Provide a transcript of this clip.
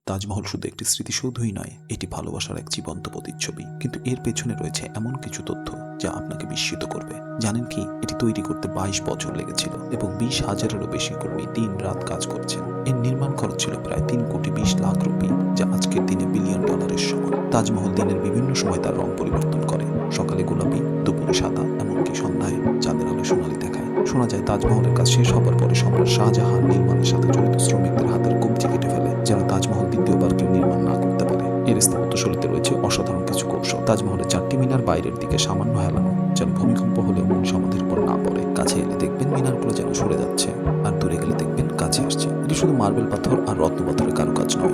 তাজমহল শুধু একটি স্মৃতিসৌধই নয়, এটি ভালোবাসার এক জীবন্ত প্রতিচ্ছবি। কিন্তু এর পেছনে রয়েছে এমন কিছু তথ্য যা আপনাকে বিস্মিত করবে। জানেন কি, এটি তৈরি করতে 22 বছর লেগেছিল এবং 20,000-এরও বেশি কর্মী দিন রাত কাজ করছেন। এর নির্মাণ খরচ ছিল প্রায় 3,20,00,000 রুপি, যা আজকের দিনে বিলিয়ন ডলারের সমান। তাজমহল দিনের বিভিন্ন সময় তার রং পরিবর্তন করে। সকালে গোলাপি, দুপুরে সাদা, এমনকি সন্ধ্যায় চাঁদের আলো সোনালি দেখায়। শোনা যায় তাজমহলের কাজ শেষ হবার পরে সম্রাট শাহজাহান নির্মাণের সাথে জড়িত শ্রমিকদের হাতের কবজি কেটে ফেলে, যেন তাজমহল দ্বিতীয়বার কেউ নির্মাণ না করতে পারে। এর স্থাপত্যশৈলীতে রয়েছে অসাধারণ কিছু কৌশল। তাজমহলের 4টি মিনার বাইরের দিকে সামান্য হেলানো, যেন ভূমিকম্প হলেও মূল সমাধির উপর না পড়ে। কাছে এলে দেখবেন মিনারগুলো যেন সরে যাচ্ছে, আর দূরে গেলে দেখবেন কাছে আসছে। এটি শুধু মার্বেল পাথর আর রত্ন পাথরের কারুকাজ নয়,